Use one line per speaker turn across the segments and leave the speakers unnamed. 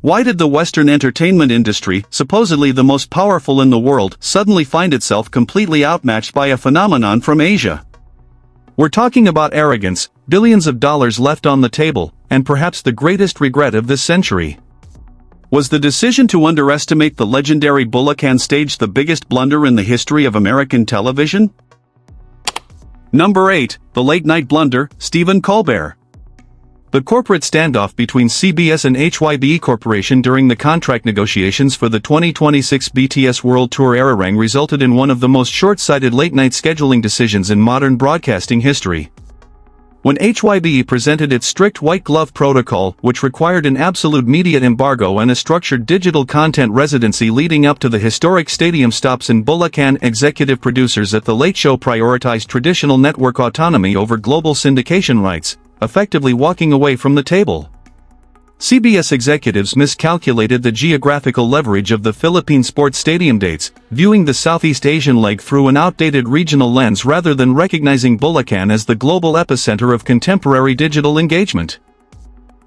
Why did the Western entertainment industry, supposedly the most powerful in the world, suddenly find itself completely outmatched by a phenomenon from Asia? We're talking about arrogance, billions of dollars left on the table, and perhaps the greatest regret of this century. Was the decision to underestimate the legendary Bulacan stage the biggest blunder in the history of American television? Number 8, the late-night blunder, Stephen Colbert. The corporate standoff between CBS and HYBE Corporation during the contract negotiations for the 2026 BTS World Tour Arirang resulted in one of the most short-sighted late-night scheduling decisions in modern broadcasting history. When HYBE presented its strict white-glove protocol, which required an absolute media embargo and a structured digital content residency leading up to the historic stadium stops in Bulacan, executive producers at The Late Show prioritized traditional network autonomy over global syndication rights, effectively walking away from the table. CBS executives miscalculated the geographical leverage of the Philippine Sports Stadium dates, viewing the Southeast Asian leg through an outdated regional lens rather than recognizing Bulacan as the global epicenter of contemporary digital engagement.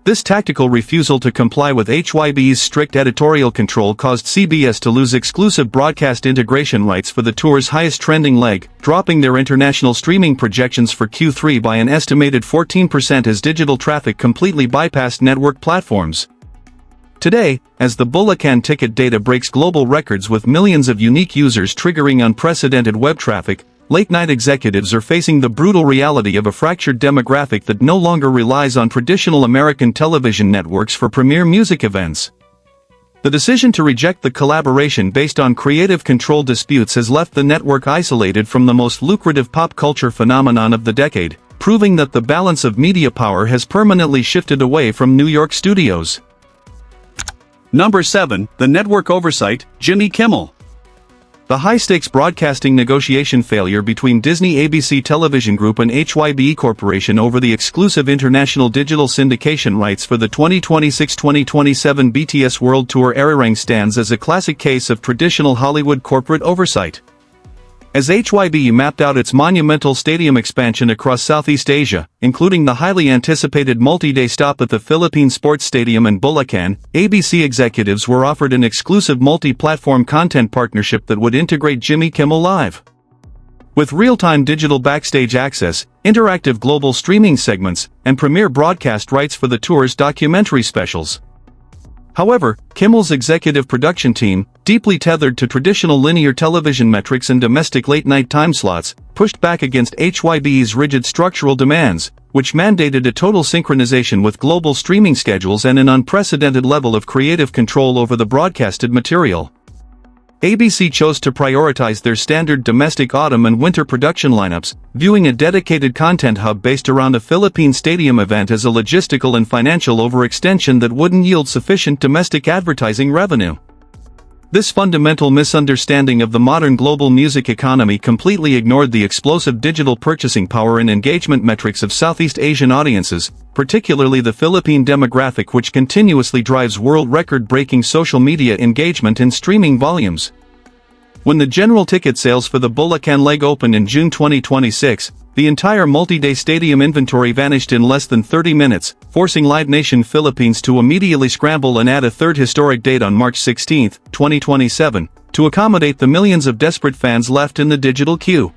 This tactical refusal to comply with HYBE's strict editorial control caused CBS to lose exclusive broadcast integration rights for the tour's highest trending leg, dropping their international streaming projections for Q3 by an estimated 14% as digital traffic completely bypassed network platforms. Today, as the Bulacan ticket data breaks global records with millions of unique users triggering unprecedented web traffic, late-night executives are facing the brutal reality of a fractured demographic that no longer relies on traditional American television networks for premier music events. The decision to reject the collaboration based on creative control disputes has left the network isolated from the most lucrative pop culture phenomenon of the decade, proving that the balance of media power has permanently shifted away from New York studios. Number 7, the network oversight, Jimmy Kimmel. The high-stakes broadcasting negotiation failure between Disney-ABC Television Group and HYBE Corporation over the exclusive international digital syndication rights for the 2026-2027 BTS World Tour Arirang stands as a classic case of traditional Hollywood corporate oversight. As HYBE mapped out its monumental stadium expansion across Southeast Asia, including the highly anticipated multi-day stop at the Philippine Sports Stadium in Bulacan, ABC executives were offered an exclusive multi-platform content partnership that would integrate Jimmy Kimmel Live. With real-time digital backstage access, interactive global streaming segments, and premiere broadcast rights for the tour's documentary specials. However, Kimmel's executive production team, deeply tethered to traditional linear television metrics and domestic late-night time slots, pushed back against HYBE's rigid structural demands, which mandated a total synchronization with global streaming schedules and an unprecedented level of creative control over the broadcasted material. ABC chose to prioritize their standard domestic autumn and winter production lineups, viewing a dedicated content hub based around a Philippine stadium event as a logistical and financial overextension that wouldn't yield sufficient domestic advertising revenue. This fundamental misunderstanding of the modern global music economy completely ignored the explosive digital purchasing power and engagement metrics of Southeast Asian audiences, particularly the Philippine demographic, which continuously drives world record-breaking social media engagement and streaming volumes. When the general ticket sales for the Bulacan leg opened in June 2026, the entire multi-day stadium inventory vanished in less than 30 minutes, forcing Live Nation Philippines to immediately scramble and add a third historic date on March 16, 2027, to accommodate the millions of desperate fans left in the digital queue.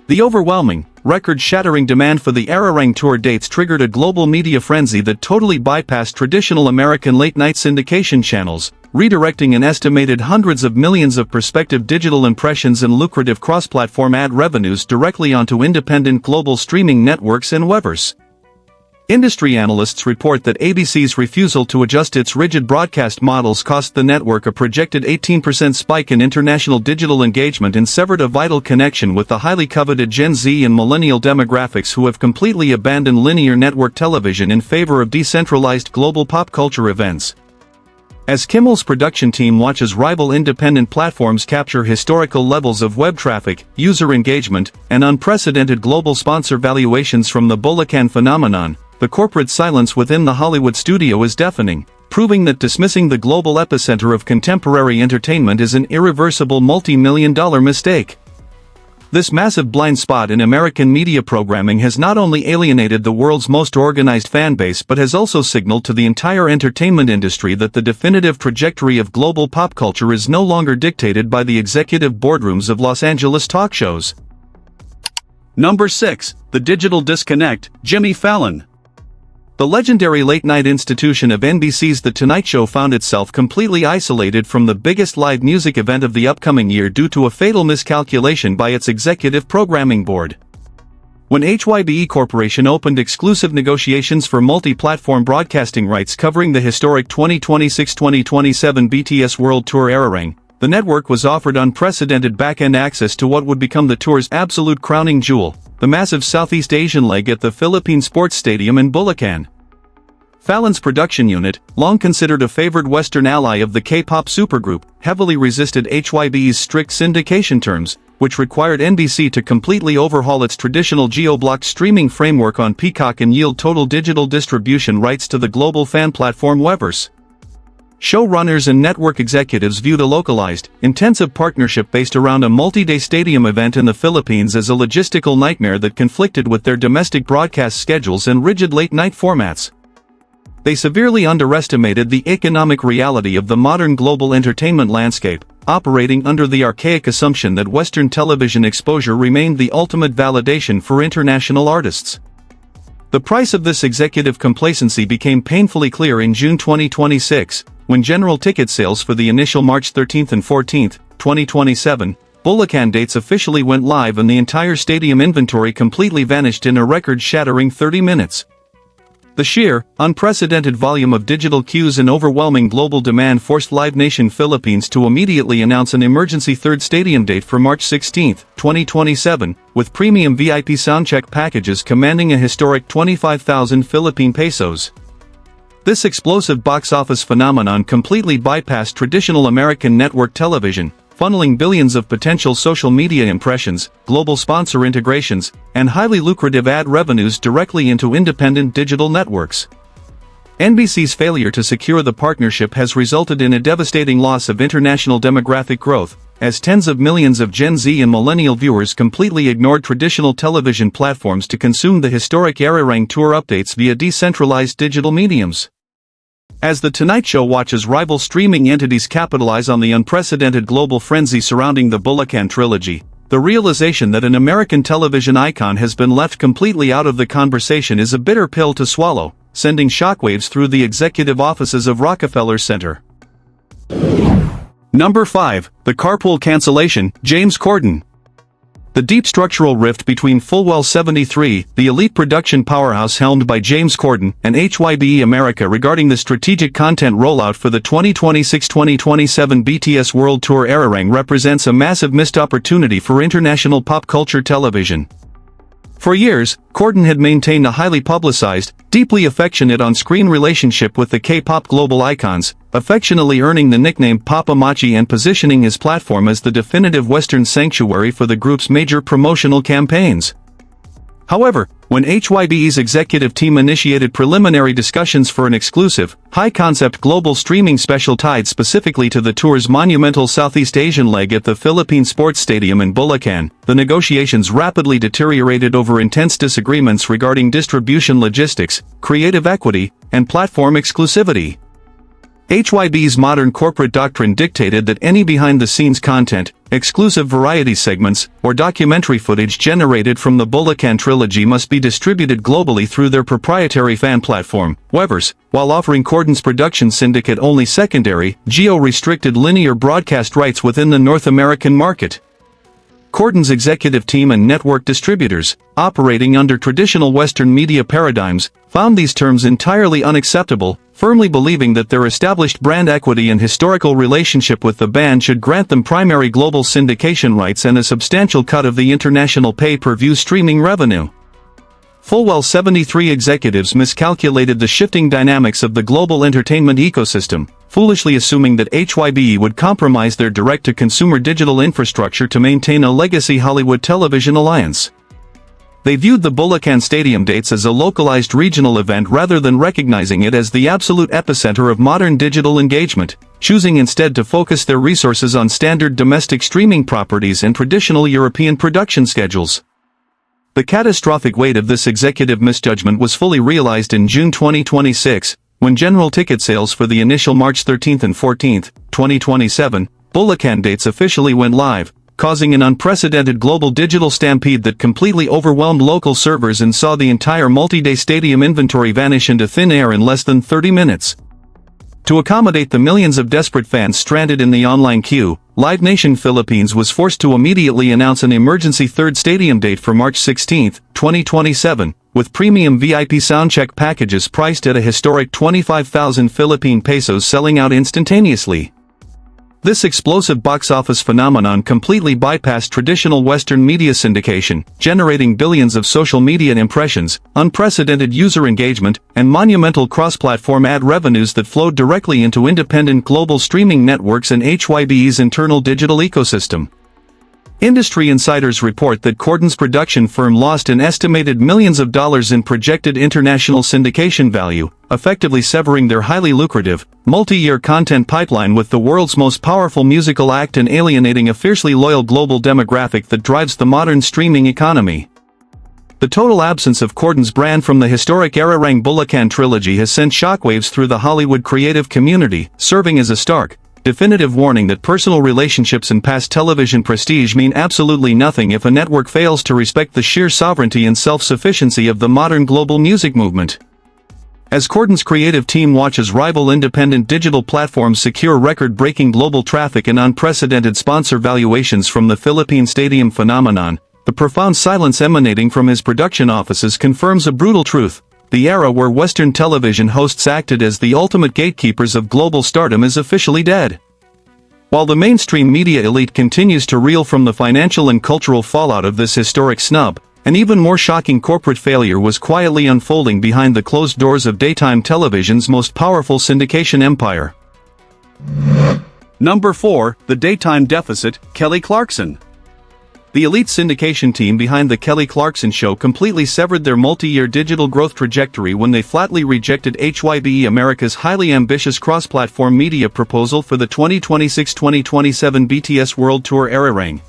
The overwhelming, record-shattering demand for the Arirang tour dates triggered a global media frenzy that totally bypassed traditional American late-night syndication channels, redirecting an estimated hundreds of millions of prospective digital impressions and lucrative cross-platform ad revenues directly onto independent global streaming networks and webers. Industry analysts report that ABC's refusal to adjust its rigid broadcast models cost the network a projected 18% spike in international digital engagement and severed a vital connection with the highly coveted Gen Z and millennial demographics who have completely abandoned linear network television in favor of decentralized global pop culture events. As Kimmel's production team watches rival independent platforms capture historical levels of web traffic, user engagement, and unprecedented global sponsor valuations from the Bulacan phenomenon, the corporate silence within the Hollywood studio is deafening, proving that dismissing the global epicenter of contemporary entertainment is an irreversible multi-million-dollar mistake. This massive blind spot in American media programming has not only alienated the world's most organized fanbase but has also signaled to the entire entertainment industry that the definitive trajectory of global pop culture is no longer dictated by the executive boardrooms of Los Angeles talk shows. Number 6. The Digital Disconnect, Jimmy Fallon. The legendary late-night institution of NBC's The Tonight Show found itself completely isolated from the biggest live music event of the upcoming year due to a fatal miscalculation by its executive programming board. When HYBE Corporation opened exclusive negotiations for multi-platform broadcasting rights covering the historic 2026-2027 BTS World Tour Arirang, the network was offered unprecedented back-end access to what would become the tour's absolute crowning jewel, the massive Southeast Asian leg at the Philippine Sports Stadium in Bulacan. Fallon's production unit, long considered a favored Western ally of the K-pop supergroup, heavily resisted HYBE's strict syndication terms, which required NBC to completely overhaul its traditional geo-blocked streaming framework on Peacock and yield total digital distribution rights to the global fan platform Weverse. Showrunners and network executives viewed a localized, intensive partnership based around a multi-day stadium event in the Philippines as a logistical nightmare that conflicted with their domestic broadcast schedules and rigid late-night formats. They severely underestimated the economic reality of the modern global entertainment landscape, operating under the archaic assumption that Western television exposure remained the ultimate validation for international artists. The price of this executive complacency became painfully clear in June 2026, when general ticket sales for the initial March 13 and 14, 2027, Bulacan dates officially went live and the entire stadium inventory completely vanished in a record-shattering 30 minutes. The sheer, unprecedented volume of digital cues and overwhelming global demand forced Live Nation Philippines to immediately announce an emergency third stadium date for March 16, 2027, with premium VIP soundcheck packages commanding a historic 25,000 Philippine pesos. This explosive box office phenomenon completely bypassed traditional American network television, funneling billions of potential social media impressions, global sponsor integrations, and highly lucrative ad revenues directly into independent digital networks. NBC's failure to secure the partnership has resulted in a devastating loss of international demographic growth, as tens of millions of Gen Z and millennial viewers completely ignored traditional television platforms to consume the historic Arirang tour updates via decentralized digital mediums. As The Tonight Show watches rival streaming entities capitalize on the unprecedented global frenzy surrounding the Bulacan trilogy, the realization that an American television icon has been left completely out of the conversation is a bitter pill to swallow, sending shockwaves through the executive offices of Rockefeller Center. Number 5. The Carpool Cancellation, James Corden. The deep structural rift between Fulwell 73, the elite production powerhouse helmed by James Corden, and HYBE America regarding the strategic content rollout for the 2026-2027 BTS World Tour Arirang represents a massive missed opportunity for international pop culture television. For years, Corden had maintained a highly publicized, deeply affectionate on-screen relationship with the K-pop global icons, affectionately earning the nickname Papa Machi and positioning his platform as the definitive Western sanctuary for the group's major promotional campaigns. However, when HYBE's executive team initiated preliminary discussions for an exclusive, high-concept global streaming special tied specifically to the tour's monumental Southeast Asian leg at the Philippine Sports Stadium in Bulacan, the negotiations rapidly deteriorated over intense disagreements regarding distribution logistics, creative equity, and platform exclusivity. HYBE's modern corporate doctrine dictated that any behind-the-scenes content, exclusive variety segments, or documentary footage generated from the Bulacan trilogy must be distributed globally through their proprietary fan platform, Weverse, while offering Corden's production syndicate only secondary, geo-restricted linear broadcast rights within the North American market. Corden's executive team and network distributors, operating under traditional Western media paradigms, found these terms entirely unacceptable, firmly believing that their established brand equity and historical relationship with the band should grant them primary global syndication rights and a substantial cut of the international pay-per-view streaming revenue. Fulwell 73 executives miscalculated the shifting dynamics of the global entertainment ecosystem, foolishly assuming that HYBE would compromise their direct-to-consumer digital infrastructure to maintain a legacy Hollywood television alliance. They viewed the Bulacan Stadium dates as a localized regional event rather than recognizing it as the absolute epicenter of modern digital engagement, choosing instead to focus their resources on standard domestic streaming properties and traditional European production schedules. The catastrophic weight of this executive misjudgment was fully realized in June 2026, when general ticket sales for the initial March 13 and 14, 2027, Bulacan dates officially went live, causing an unprecedented global digital stampede that completely overwhelmed local servers and saw the entire multi-day stadium inventory vanish into thin air in less than 30 minutes. To accommodate the millions of desperate fans stranded in the online queue, Live Nation Philippines was forced to immediately announce an emergency third stadium date for March 16, 2027, with premium VIP soundcheck packages priced at a historic 25,000 Philippine pesos selling out instantaneously. This explosive box office phenomenon completely bypassed traditional Western media syndication, generating billions of social media impressions, unprecedented user engagement, and monumental cross-platform ad revenues that flowed directly into independent global streaming networks and HYBE's internal digital ecosystem. Industry insiders report that Corden's production firm lost an estimated millions of dollars in projected international syndication value, effectively severing their highly lucrative, multi-year content pipeline with the world's most powerful musical act and alienating a fiercely loyal global demographic that drives the modern streaming economy. The total absence of Corden's brand from the historic Arirang Bulacan trilogy has sent shockwaves through the Hollywood creative community, serving as a stark, definitive warning that personal relationships and past television prestige mean absolutely nothing if a network fails to respect the sheer sovereignty and self-sufficiency of the modern global music movement. As Corden's creative team watches rival independent digital platforms secure record-breaking global traffic and unprecedented sponsor valuations from the Philippine Stadium phenomenon, the profound silence emanating from his production offices confirms a brutal truth. The era where Western television hosts acted as the ultimate gatekeepers of global stardom is officially dead. While the mainstream media elite continues to reel from the financial and cultural fallout of this historic snub, an even more shocking corporate failure was quietly unfolding behind the closed doors of daytime television's most powerful syndication empire. Number 4, the daytime deficit, Kelly Clarkson. The elite syndication team behind The Kelly Clarkson Show completely severed their multi-year digital growth trajectory when they flatly rejected HYBE America's highly ambitious cross-platform media proposal for the 2026-2027 BTS World Tour Arirang.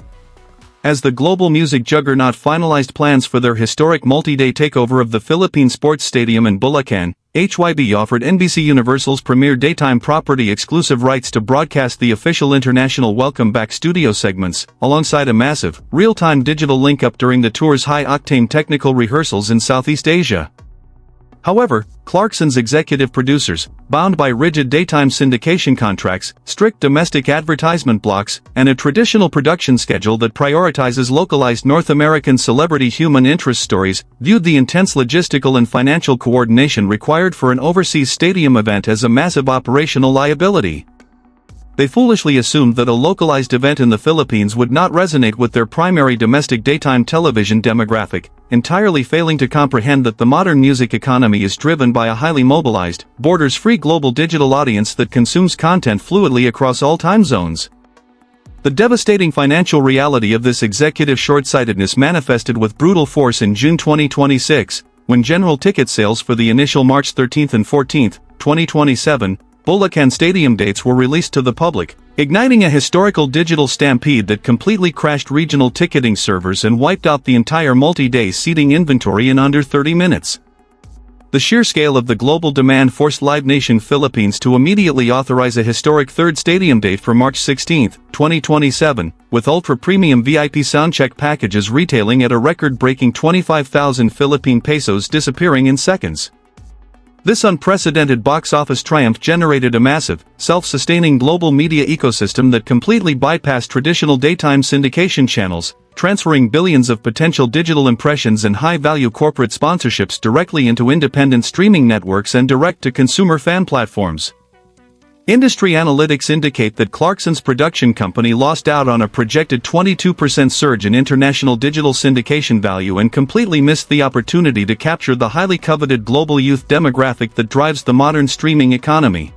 As the global music juggernaut finalized plans for their historic multi-day takeover of the Philippine Sports Stadium in Bulacan, HYBE offered NBC Universal's premier daytime property exclusive rights to broadcast the official international Welcome Back studio segments, alongside a massive, real-time digital link-up during the tour's high-octane technical rehearsals in Southeast Asia. However, Clarkson's executive producers, bound by rigid daytime syndication contracts, strict domestic advertisement blocks, and a traditional production schedule that prioritizes localized North American celebrity human interest stories, viewed the intense logistical and financial coordination required for an overseas stadium event as a massive operational liability. They foolishly assumed that a localized event in the Philippines would not resonate with their primary domestic daytime television demographic, entirely failing to comprehend that the modern music economy is driven by a highly mobilized, borders-free global digital audience that consumes content fluidly across all time zones. The devastating financial reality of this executive short-sightedness manifested with brutal force in June 2026, when general ticket sales for the initial March 13 and 14, 2027, Bulacan Stadium dates were released to the public, igniting a historical digital stampede that completely crashed regional ticketing servers and wiped out the entire multi-day seating inventory in under 30 minutes. The sheer scale of the global demand forced Live Nation Philippines to immediately authorize a historic third stadium date for March 16, 2027, with ultra-premium VIP soundcheck packages retailing at a record-breaking 25,000 Philippine pesos disappearing in seconds. This unprecedented box office triumph generated a massive, self-sustaining global media ecosystem that completely bypassed traditional daytime syndication channels, transferring billions of potential digital impressions and high-value corporate sponsorships directly into independent streaming networks and direct-to-consumer fan platforms. Industry analytics indicate that Clarkson's production company lost out on a projected 22% surge in international digital syndication value and completely missed the opportunity to capture the highly coveted global youth demographic that drives the modern streaming economy.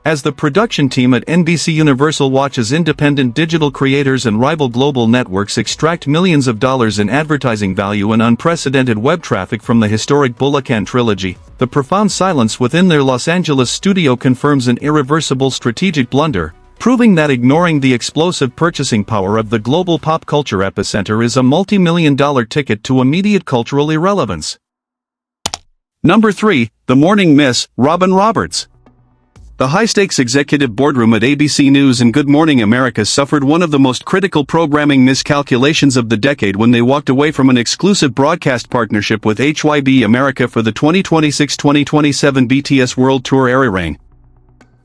As the production team at NBC Universal watches independent digital creators and rival global networks extract millions of dollars in advertising value and unprecedented web traffic from the historic Bulacan trilogy, the profound silence within their Los Angeles studio confirms an irreversible strategic blunder, proving that ignoring the explosive purchasing power of the global pop culture epicenter is a multi-million-dollar ticket to immediate cultural irrelevance. Number 3, The Morning Miss, Robin Roberts. The high-stakes executive boardroom at ABC News and Good Morning America suffered one of the most critical programming miscalculations of the decade when they walked away from an exclusive broadcast partnership with HYBE America for the 2026-2027 BTS World Tour Arirang.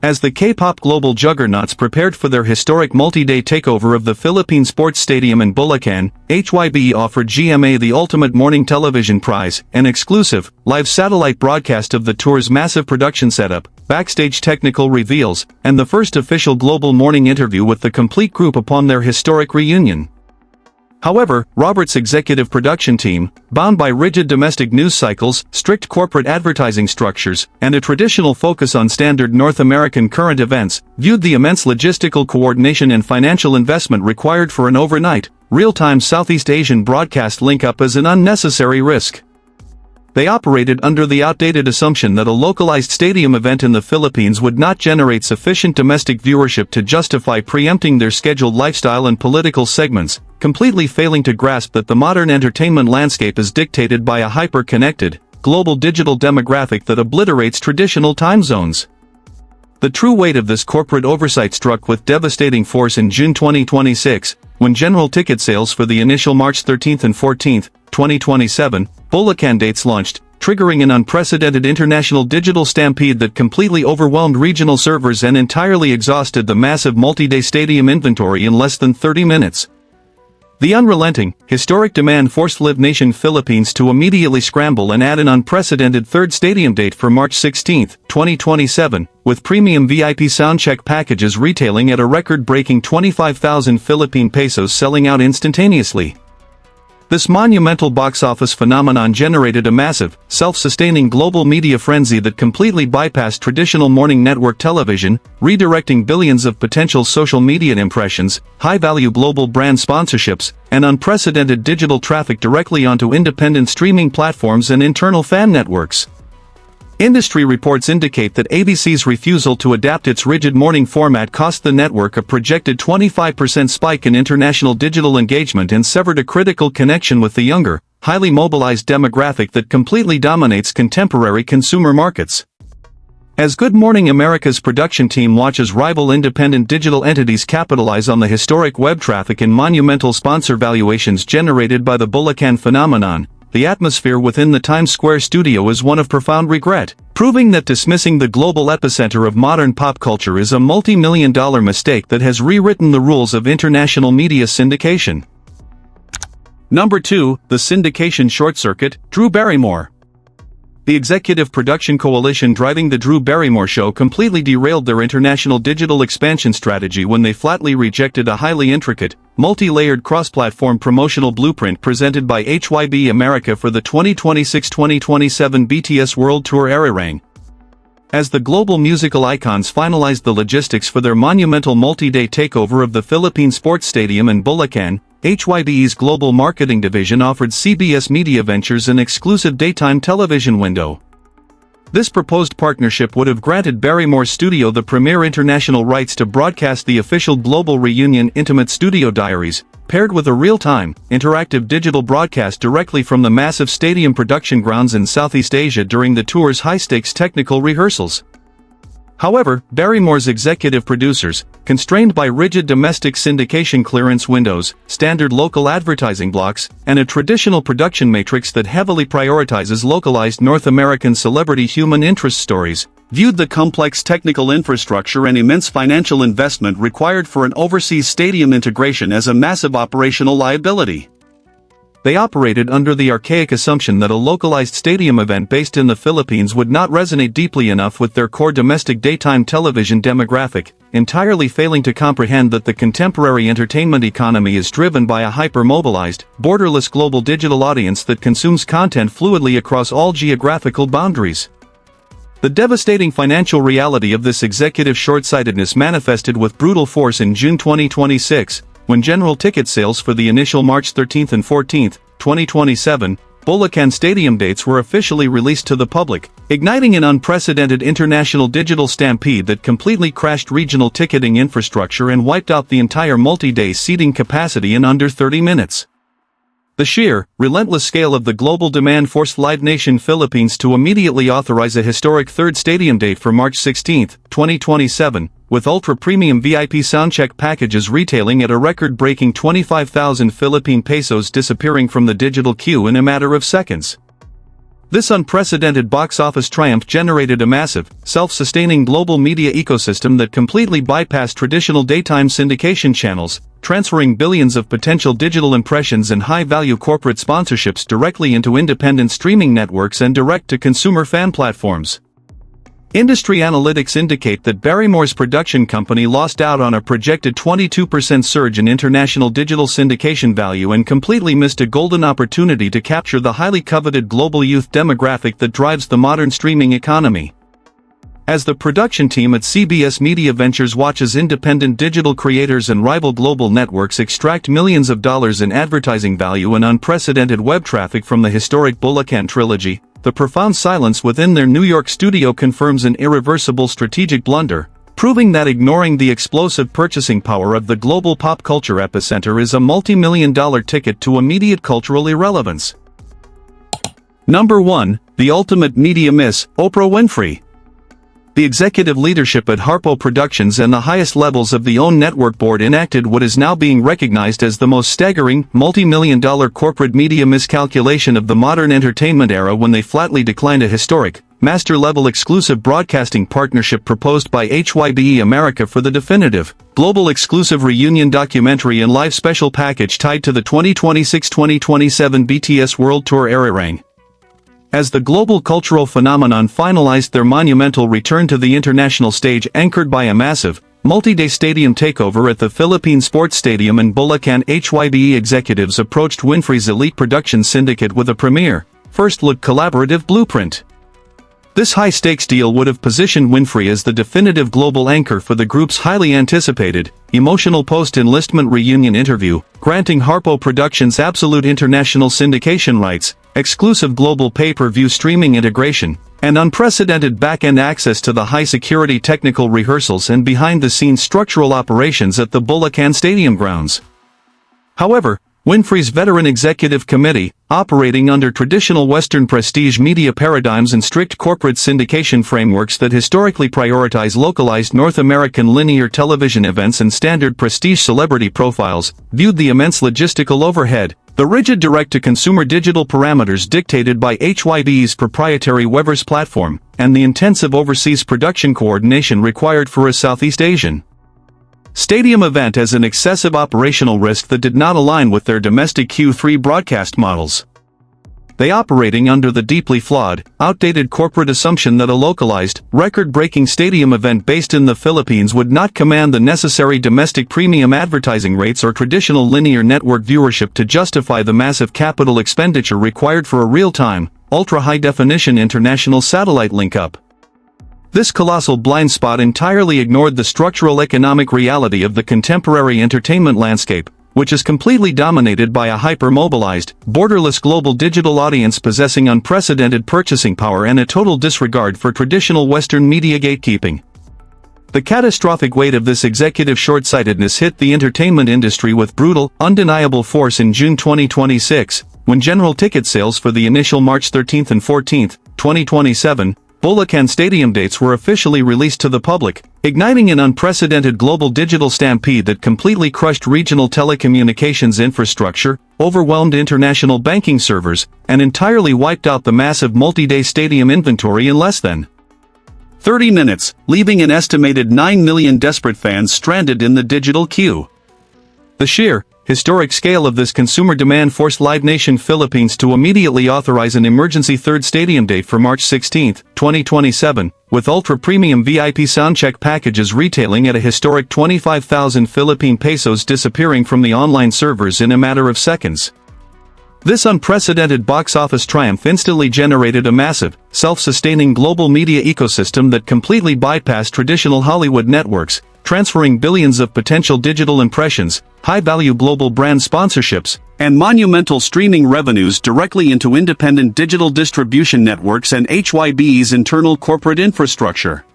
As the K-pop global juggernauts prepared for their historic multi-day takeover of the Philippine Sports Stadium in Bulacan, HYBE offered GMA the ultimate morning television prize, an exclusive, live satellite broadcast of the tour's massive production setup, backstage technical reveals, and the first official global morning interview with the complete group upon their historic reunion. However, Roberts' executive production team, bound by rigid domestic news cycles, strict corporate advertising structures, and a traditional focus on standard North American current events, viewed the immense logistical coordination and financial investment required for an overnight, real-time Southeast Asian broadcast link-up as an unnecessary risk. They operated under the outdated assumption that a localized stadium event in the Philippines would not generate sufficient domestic viewership to justify preempting their scheduled lifestyle and political segments, completely failing to grasp that the modern entertainment landscape is dictated by a hyper-connected, global digital demographic that obliterates traditional time zones. The true weight of this corporate oversight struck with devastating force in June 2026, when general ticket sales for the initial March 13 and 14, 2027, Bulacan dates launched, triggering an unprecedented international digital stampede that completely overwhelmed regional servers and entirely exhausted the massive multi-day stadium inventory in less than 30 minutes. The unrelenting, historic demand forced Live Nation Philippines to immediately scramble and add an unprecedented third stadium date for March 16, 2027, with premium VIP soundcheck packages retailing at a record-breaking 25,000 Philippine pesos selling out instantaneously. This monumental box office phenomenon generated a massive, self-sustaining global media frenzy that completely bypassed traditional morning network television, redirecting billions of potential social media impressions, high-value global brand sponsorships, and unprecedented digital traffic directly onto independent streaming platforms and internal fan networks. Industry reports indicate that ABC's refusal to adapt its rigid morning format cost the network a projected 25% spike in international digital engagement and severed a critical connection with the younger, highly mobilized demographic that completely dominates contemporary consumer markets. As Good Morning America's production team watches rival independent digital entities capitalize on the historic web traffic and monumental sponsor valuations generated by the Bulacan phenomenon, the atmosphere within the Times Square studio is one of profound regret, proving that dismissing the global epicenter of modern pop culture is a multi-million-dollar mistake that has rewritten the rules of international media syndication. Number 2, The Syndication Short Circuit, Drew Barrymore. The executive production coalition driving the Drew Barrymore show completely derailed their international digital expansion strategy when they flatly rejected a highly intricate, multi-layered cross-platform promotional blueprint presented by HYBE America for the 2026-2027 BTS World Tour Arirang. As the global musical icons finalized the logistics for their monumental multi-day takeover of the Philippine Sports Stadium in Bulacan, HYBE's global marketing division offered CBS Media Ventures an exclusive daytime television window. This proposed partnership would have granted Barrymore's studio the premier international rights to broadcast the official global reunion Intimate Studio Diaries, paired with a real-time, interactive digital broadcast directly from the massive stadium production grounds in Southeast Asia during the tour's high-stakes technical rehearsals. However, Barrymore's executive producers, constrained by rigid domestic syndication clearance windows, standard local advertising blocks, and a traditional production matrix that heavily prioritizes localized North American celebrity human interest stories, viewed the complex technical infrastructure and immense financial investment required for an overseas stadium integration as a massive operational liability. They operated under the archaic assumption that a localized stadium event based in the Philippines would not resonate deeply enough with their core domestic daytime television demographic, entirely failing to comprehend that the contemporary entertainment economy is driven by a hyper-mobilized, borderless global digital audience that consumes content fluidly across all geographical boundaries. The devastating financial reality of this executive short-sightedness manifested with brutal force in June 2026, when general ticket sales for the initial March 13 and 14, 2027, Bulacan Stadium dates were officially released to the public, igniting an unprecedented international digital stampede that completely crashed regional ticketing infrastructure and wiped out the entire multi-day seating capacity in under 30 minutes. The sheer, relentless scale of the global demand forced Live Nation Philippines to immediately authorize a historic third stadium date for March 16, 2027, with ultra-premium VIP soundcheck packages retailing at a record-breaking 25,000 Philippine pesos disappearing from the digital queue in a matter of seconds. This unprecedented box office triumph generated a massive, self-sustaining global media ecosystem that completely bypassed traditional daytime syndication channels, transferring billions of potential digital impressions and high-value corporate sponsorships directly into independent streaming networks and direct-to-consumer fan platforms. Industry analytics indicate that Barrymore's production company lost out on a projected 22% surge in international digital syndication value and completely missed a golden opportunity to capture the highly coveted global youth demographic that drives the modern streaming economy. As the production team at CBS Media Ventures watches independent digital creators and rival global networks extract millions of dollars in advertising value and unprecedented web traffic from the historic Bulacan trilogy, the profound silence within their New York studio confirms an irreversible strategic blunder, proving that ignoring the explosive purchasing power of the global pop culture epicenter is a multi-million-dollar ticket to immediate cultural irrelevance. Number 1. The ultimate media miss, Oprah Winfrey. The executive leadership at Harpo Productions and the highest levels of the OWN network board enacted what is now being recognized as the most staggering, multi-million-dollar corporate media miscalculation of the modern entertainment era when they flatly declined a historic, master-level exclusive broadcasting partnership proposed by HYBE America for the definitive, global exclusive reunion documentary and live special package tied to the 2026-2027 BTS World Tour Arirang. As the global cultural phenomenon finalized their monumental return to the international stage anchored by a massive, multi-day stadium takeover at the Philippine Sports Stadium in Bulacan, HYBE executives approached Winfrey's elite production syndicate with a premiere, first-look collaborative blueprint. This high-stakes deal would have positioned Winfrey as the definitive global anchor for the group's highly anticipated, emotional post-enlistment reunion interview, granting Harpo Productions absolute international syndication rights, exclusive global pay-per-view streaming integration, and unprecedented back-end access to the high-security technical rehearsals and behind-the-scenes structural operations at the Bulacan Stadium grounds. However, Winfrey's veteran executive committee, operating under traditional Western prestige media paradigms and strict corporate syndication frameworks that historically prioritize localized North American linear television events and standard prestige celebrity profiles, viewed the immense logistical overhead, the rigid direct-to-consumer digital parameters dictated by HYBE's proprietary Weverse platform, and the intensive overseas production coordination required for a Southeast Asian stadium event as an excessive operational risk that did not align with their domestic Q3 broadcast models. They operating under the deeply flawed, outdated corporate assumption that a localized, record-breaking stadium event based in the Philippines would not command the necessary domestic premium advertising rates or traditional linear network viewership to justify the massive capital expenditure required for a real-time, ultra-high-definition international satellite link-up. This colossal blind spot entirely ignored the structural economic reality of the contemporary entertainment landscape, which is completely dominated by a hyper-mobilized, borderless global digital audience possessing unprecedented purchasing power and a total disregard for traditional Western media gatekeeping. The catastrophic weight of this executive short-sightedness hit the entertainment industry with brutal, undeniable force in June 2026, when general ticket sales for the initial March 13 and 14, 2027, Bulacan Stadium dates were officially released to the public, igniting an unprecedented global digital stampede that completely crushed regional telecommunications infrastructure, overwhelmed international banking servers, and entirely wiped out the massive multi-day stadium inventory in less than 30 minutes, leaving an estimated 9 million desperate fans stranded in the digital queue. The sheer, historic scale of this consumer demand forced Live Nation Philippines to immediately authorize an emergency third stadium date for March 16, 2027, with ultra-premium VIP soundcheck packages retailing at a historic 25,000 Philippine pesos disappearing from the online servers in a matter of seconds. This unprecedented box office triumph instantly generated a massive, self-sustaining global media ecosystem that completely bypassed traditional Hollywood networks, transferring billions of potential digital impressions, high-value global brand sponsorships, and monumental streaming revenues directly into independent digital distribution networks and HYBE's internal corporate infrastructure.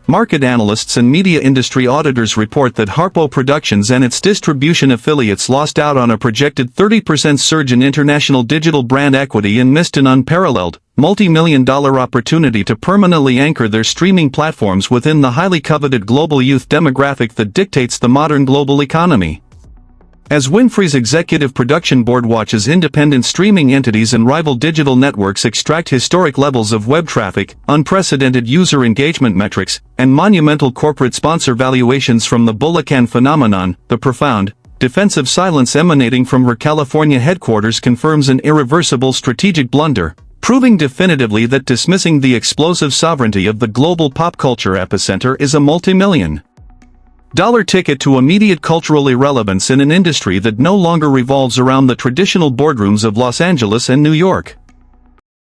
Market analysts and media industry auditors report that Harpo Productions and its distribution affiliates lost out on a projected 30% surge in international digital brand equity and missed an unparalleled, multi-million-dollar opportunity to permanently anchor their streaming platforms within the highly coveted global youth demographic that dictates the modern global economy. As Winfrey's executive production board watches independent streaming entities and rival digital networks extract historic levels of web traffic, unprecedented user engagement metrics, and monumental corporate sponsor valuations from the Bulacan phenomenon, the profound, defensive silence emanating from her California headquarters confirms an irreversible strategic blunder, proving definitively that dismissing the explosive sovereignty of the global pop culture epicenter is a multi-million-dollar ticket to immediate cultural irrelevance in an industry that no longer revolves around the traditional boardrooms of Los Angeles and New York.